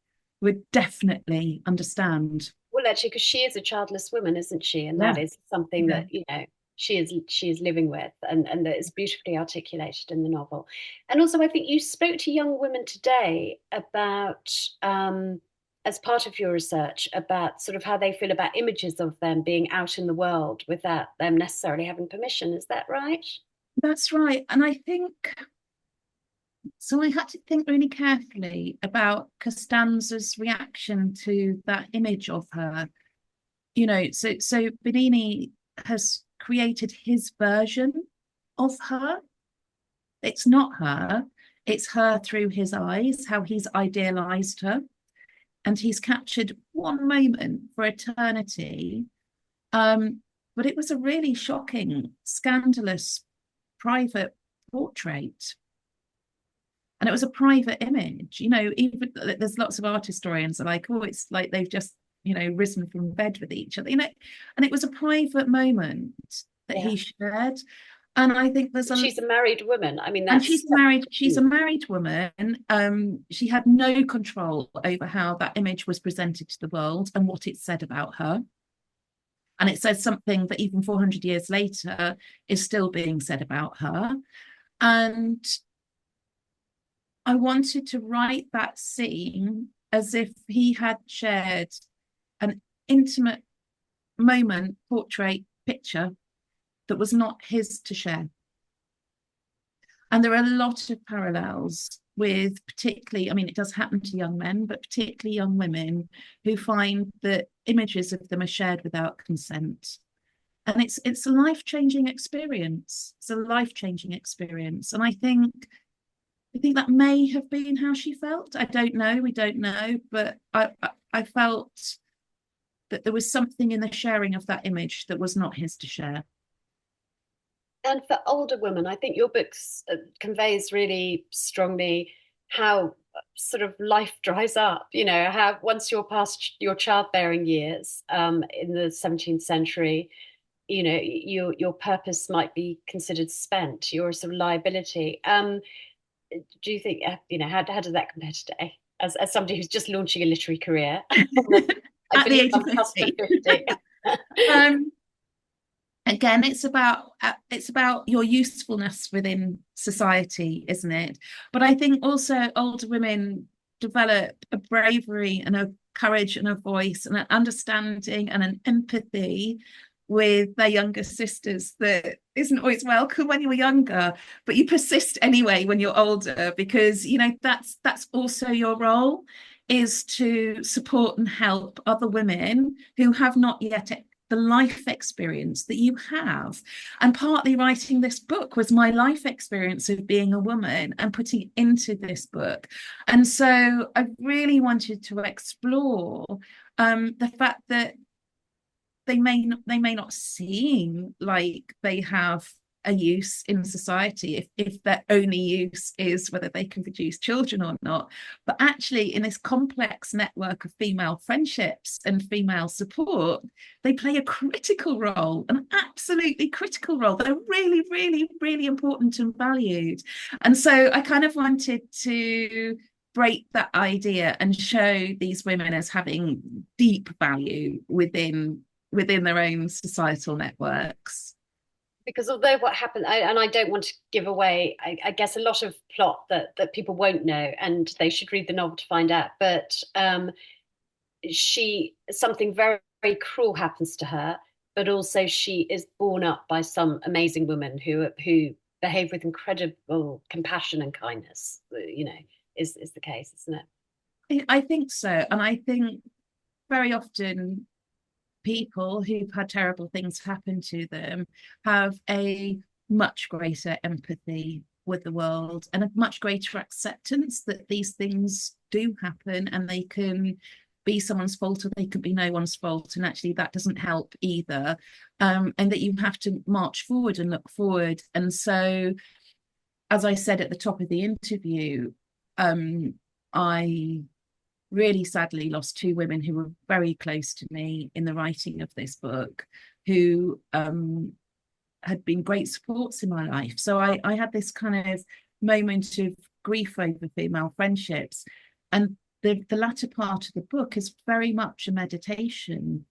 would definitely understand. Well, actually, because she is a childless woman, isn't she? And Yeah, that is something yeah. that, she is living with, and that is beautifully articulated in the novel. And also, I think you spoke to young women today about, as part of your research, about sort of how they feel about images of them being out in the world without them necessarily having permission. Is that right? That's right. And I think so. I had to think really carefully about Costanza's reaction to that image of her. So Bernini has created his version of her. It's not her, it's her through his eyes, how he's idealized her. And he's captured one moment for eternity. But it was a really shocking, scandalous, private portrait. And it was a private image. Even there's lots of art historians that are like, oh, it's like they've just, risen from bed with each other, and it was a private moment that Yeah. he shared. And I think She's a married woman. I mean, and that's she's a married woman. She had no control over how that image was presented to the world and what it said about her. And it says something that even 400 years later is still being said about her. And I wanted to write that scene as if he had shared an intimate moment, portrait, picture that was not his to share. And there are a lot of parallels with particularly, I mean, it does happen to young men, but particularly young women who find that images of them are shared without consent. And it's a life-changing experience. It's a life-changing experience. And I think that may have been how she felt. I don't know. We don't know. But I felt that there was something in the sharing of that image that was not his to share. And for older women, I think your book conveys really strongly how sort of life dries up. How once you're past your childbearing years, in the 17th century, your purpose might be considered spent. You're a sort of liability. Do you think, how does that compare today? As somebody who's just launching a literary career, I At the believe age I'm of past 50. 50. um, Again, it's about your usefulness within society, isn't it? But I think also older women develop a bravery and a courage and a voice and an understanding and an empathy with their younger sisters that isn't always welcome when you were younger, but you persist anyway when you're older, because that's also your role, is to support and help other women who have not yet the life experience that you have. And partly writing this book was my life experience of being a woman and putting it into this book. And so I really wanted to explore the fact that they may not seem like they have a use in society if their only use is whether they can produce children or not. But actually, in this complex network of female friendships and female support, they play a critical role, an absolutely critical role. They're really, really, really important and valued. And so I kind of wanted to break that idea and show these women as having deep value within their own societal networks. Because although what happened, and I don't want to give away, I guess, a lot of plot that people won't know, and they should read the novel to find out. But something very, very cruel happens to her, but also she is borne up by some amazing women who behave with incredible compassion and kindness. Is the case, isn't it? I think so, and I think very often people who've had terrible things happen to them have a much greater empathy with the world and a much greater acceptance that these things do happen and they can be someone's fault or they could be no one's fault, and actually that doesn't help either, and that you have to march forward and look forward. And so, as I said at the top of the interview, I really sadly lost two women who were very close to me in the writing of this book, who had been great supports in my life. So I had this kind of moment of grief over female friendships. And the latter part of the book is very much a meditation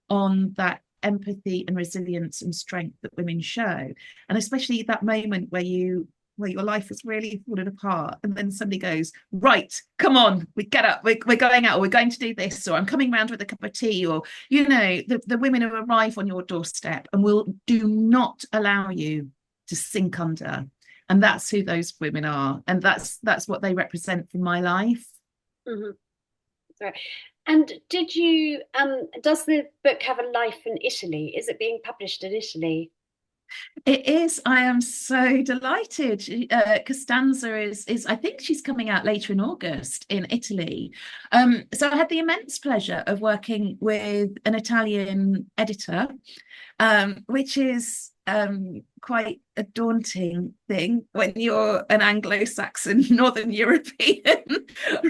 on that empathy and resilience and strength that women show. And especially that moment where your life is really falling apart, and then somebody goes, right, come on, we get up, we're going out, or we're going to do this, or I'm coming round with a cup of tea, or the women who arrive on your doorstep and will do not allow you to sink under. And that's who those women are, and that's what they represent from my life. Mm-hmm. Right. And does the book have a life in Italy? Is it being published in Italy? It is. I am so delighted. Costanza is. I think she's coming out later in August in Italy. So I had the immense pleasure of working with an Italian editor, which is quite a daunting thing when you're an Anglo-Saxon Northern European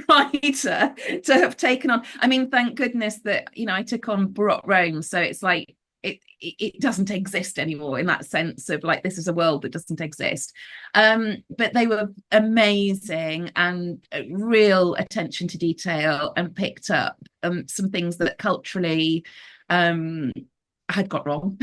writer to have taken on. I mean, thank goodness that I took on Baroque Rome, so it's like it doesn't exist anymore in that sense of like this is a world that doesn't exist. But they were amazing and real attention to detail, and picked up some things that culturally had got wrong,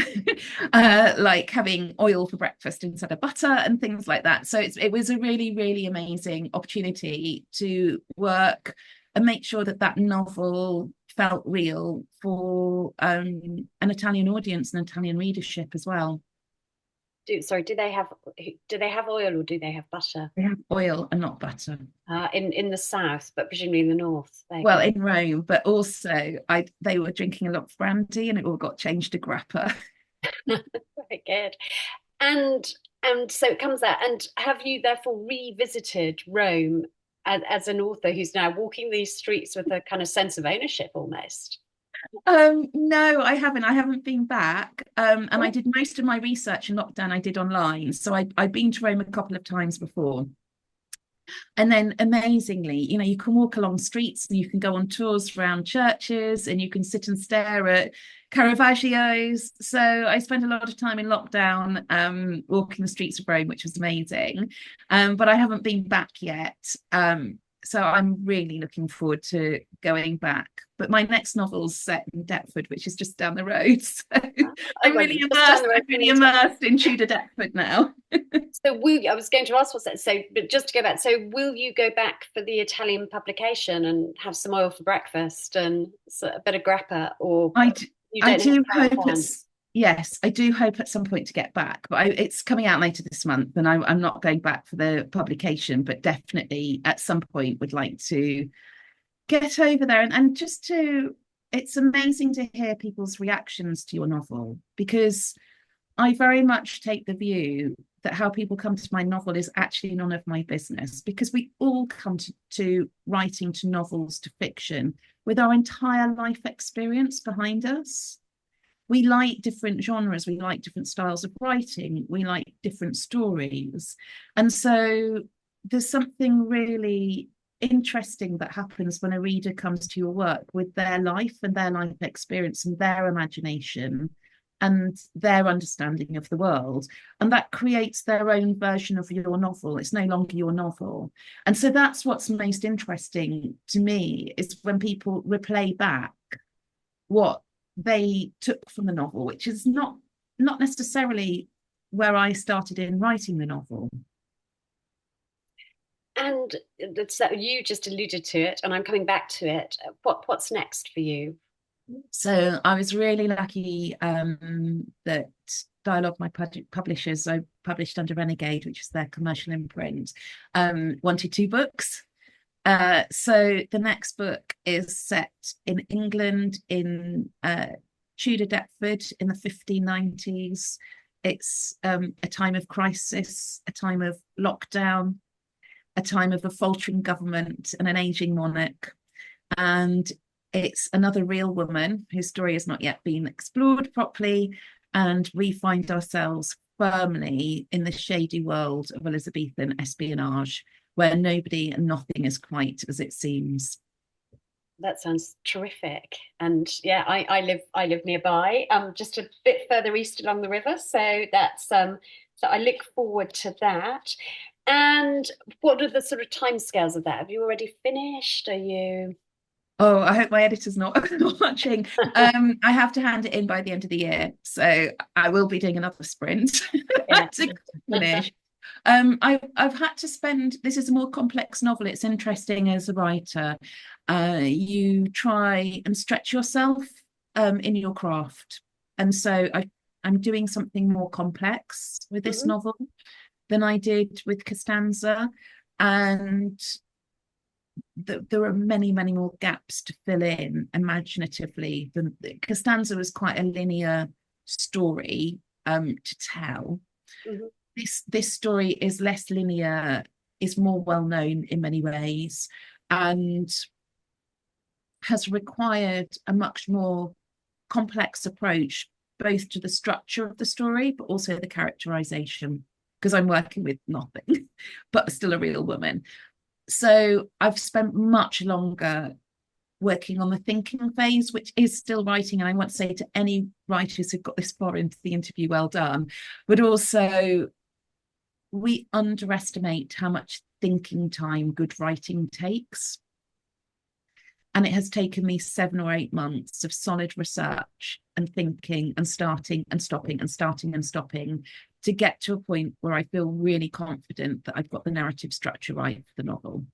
like having oil for breakfast instead of butter and things like that. So it was a really, really amazing opportunity to work and make sure that novel felt real for an Italian audience and Italian readership as well. Do they have oil or do they have butter? They have oil and not butter. In the south, but presumably in the north. Well, in Rome, but also they were drinking a lot of brandy, and it all got changed to grappa. Very good. And so it comes out. And have you therefore revisited Rome as an author who's now walking these streets with a kind of sense of ownership almost? No, I haven't been back. And I did most of my research in lockdown I did online. So I've been to Rome a couple of times before. And then amazingly, you can walk along streets and you can go on tours around churches and you can sit and stare at Caravaggios. So I spent a lot of time in lockdown walking the streets of Rome, which was amazing. But I haven't been back yet. So I'm really looking forward to going back. But my next novel's set in Deptford, which is just down the road. So I'm really immersed in Tudor Deptford now. So I was going to ask what's that. So, but just to go back, so will you go back for the Italian publication and have some oil for breakfast and a bit of grappa, or I do hope yes, I do hope at some point to get back, but it's coming out later this month, and I'm not going back for the publication, but definitely at some point would like to get over there and just to. It's amazing to hear people's reactions to your novel, because I very much take the view that how people come to my novel is actually none of my business, because we all come to writing, to novels, to fiction with our entire life experience behind us. We like different genres, we like different styles of writing, we like different stories. And so there's something really interesting that happens when a reader comes to your work with their life and their life experience and their imagination and their understanding of the world. And that creates their own version of your novel. It's no longer your novel. And so that's what's most interesting to me, is when people replay back what they took from the novel, which is not necessarily where I started in writing the novel. And so you just alluded to it, and I'm coming back to it. What's next for you? So I was really lucky that Dialogue, my publishers, I published under Renegade, which is their commercial imprint, wanted 2 books. So the next book is set in England, in Tudor Deptford in the 1590s. It's a time of crisis, a time of lockdown, a time of a faltering government and an aging monarch. And it's another real woman whose story has not yet been explored properly. And we find ourselves firmly in the shady world of Elizabethan espionage, where nobody and nothing is quite as it seems. That sounds terrific. And yeah, I live nearby, just a bit further east along the river. So that's so I look forward to that. And what are the sort of timescales of that? Have you already finished? Are you? Oh, I hope my editor's not watching. I have to hand it in by the end of the year, so I will be doing another sprint Yeah. to finish. I've had to spend. This is a more complex novel. It's interesting as a writer. You try and stretch yourself in your craft, and so I'm doing something more complex with this Mhm. novel than I did with Costanza, and there are many, many more gaps to fill in imaginatively. Than Costanza was quite a linear story to tell. Mhm. This story is less linear, is more well known in many ways, and has required a much more complex approach, both to the structure of the story, but also the characterization, because I'm working with nothing, but still a real woman. So I've spent much longer working on the thinking phase, which is still writing. And I want to say to any writers who've got this far into the interview, well done. But also, we underestimate how much thinking time good writing takes. And it has taken me 7 or 8 months of solid research and thinking and starting and stopping and starting and stopping to get to a point where I feel really confident that I've got the narrative structure right for the novel.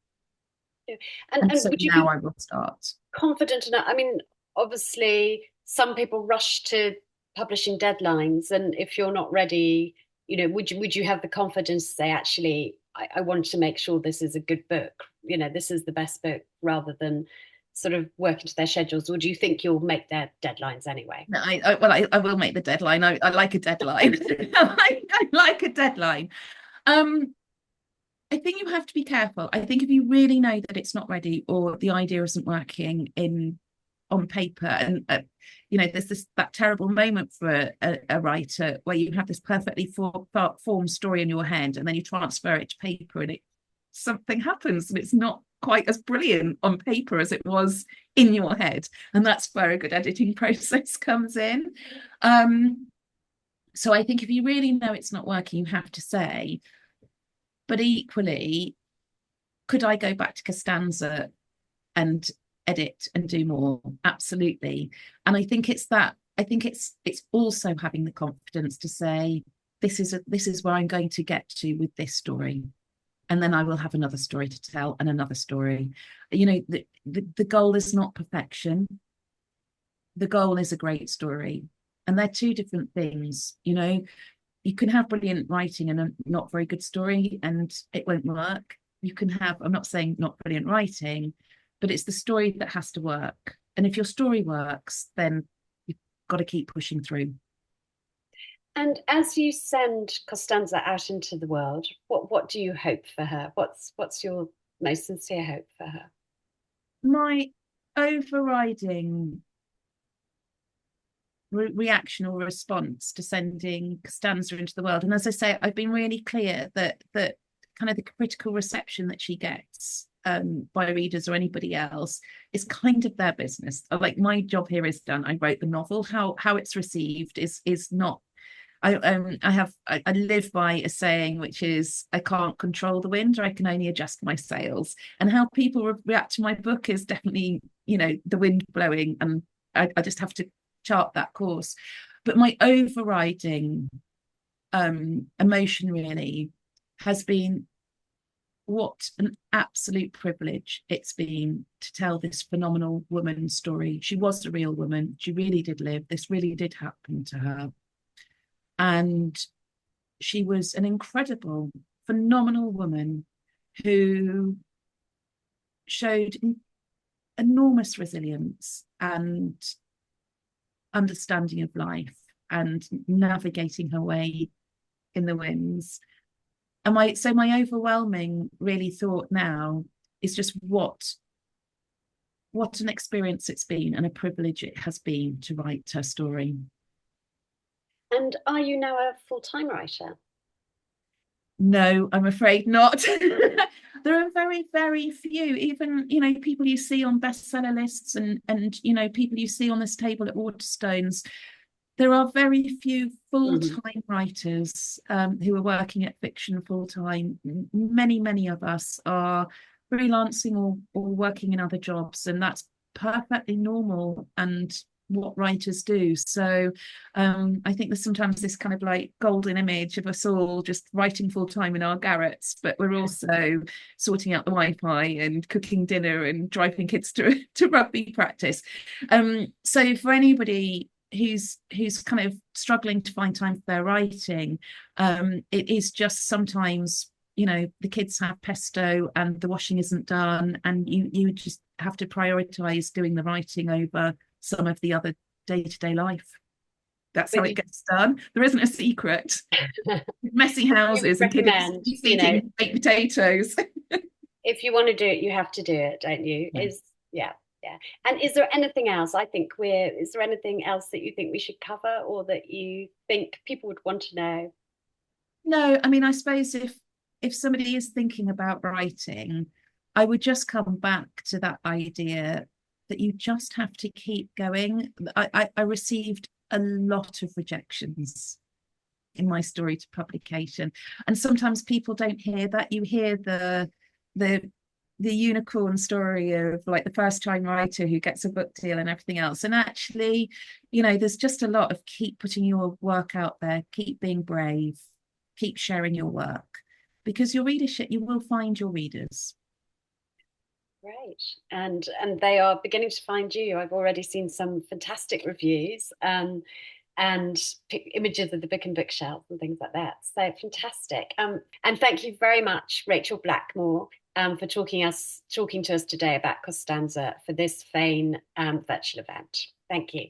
And And so would you now be I will start. confident enough? I mean, obviously, some people rush to publishing deadlines, and if you're not ready, would you have the confidence to say, actually, I want to make sure this is a good book, this is the best book, rather than sort of working to their schedules, or do you think you'll make their deadlines anyway? No, I will make the deadline. I like a deadline. I like a deadline. Um, I think you have to be careful. I think if you really know that it's not ready or the idea isn't working in on paper, and there's this that terrible moment for a writer where you have this perfectly formed story in your head, and then you transfer it to paper, and something happens, and it's not quite as brilliant on paper as it was in your head, and that's where a good editing process comes in. So I think if you really know it's not working, you have to say. But equally, could I go back to Costanza and edit and do more? Absolutely. And I think it's that. I think it's also having the confidence to say this is where I'm going to get to with this story, and then I will have another story to tell and another story. The goal is not perfection. The goal is a great story, and they're two different things. You can have brilliant writing and a not very good story, and it won't work. You can have, I'm not saying not brilliant writing, but it's the story that has to work. And if your story works, then you've got to keep pushing through. And as you send Costanza out into the world, what do you hope for her? What's your most sincere hope for her? My overriding reaction or response to sending Costanza into the world, and as I say, I've been really clear that kind of the critical reception that she gets by readers or anybody else is kind of their business. Like, my job here is done. I wrote the novel. How it's received is not. I live by a saying, which is, I can't control the wind, or I can only adjust my sails. And how people react to my book is definitely, the wind blowing, and I just have to chart that course. But my overriding emotion really has been what an absolute privilege it's been to tell this phenomenal woman's story. She was a real woman. She really did live. This really did happen to her. And she was an incredible, phenomenal woman who showed enormous resilience and understanding of life and navigating her way in the winds. And my overwhelming really thought now is just what an experience it's been and a privilege it has been to write her story. And are you now a full-time writer? No, I'm afraid not. There are very, very few, even, people you see on bestseller lists and people you see on this table at Waterstones. There are very few Mhm. full-time writers who are working at fiction full-time. Many, many of us are freelancing or working in other jobs, and that's perfectly normal and what writers do. So I think there's sometimes this kind of like golden image of us all just writing full-time in our garrets, but we're also sorting out the Wi-Fi and cooking dinner and driving kids to rugby practice. So for anybody who's kind of struggling to find time for their writing, it is just sometimes the kids have pesto and the washing isn't done, and you just have to prioritize doing the writing over some of the other day-to-day life. That's how Would it you, gets done. There isn't a secret. Messy you would houses and kids recommend, eating baked potatoes. if you want to do it, you have to do it, don't you? Yeah. Yeah, yeah. And is there anything else? Is there anything else that you think we should cover or that you think people would want to know? No, I mean, I suppose if somebody is thinking about writing, I would just come back to that idea that you just have to keep going. I received a lot of rejections in my story to publication, and sometimes people don't hear that. You hear the the unicorn story of like the first time writer who gets a book deal and everything else. And actually, there's just a lot of keep putting your work out there, keep being brave, keep sharing your work, because your readership, you will find your readers. Great. And they are beginning to find you. I've already seen some fantastic reviews and images of the book and bookshelf and things like that. So fantastic. And thank you very much, Rachel Blackmore, for talking to us today about Costanza for this Fane virtual event. Thank you.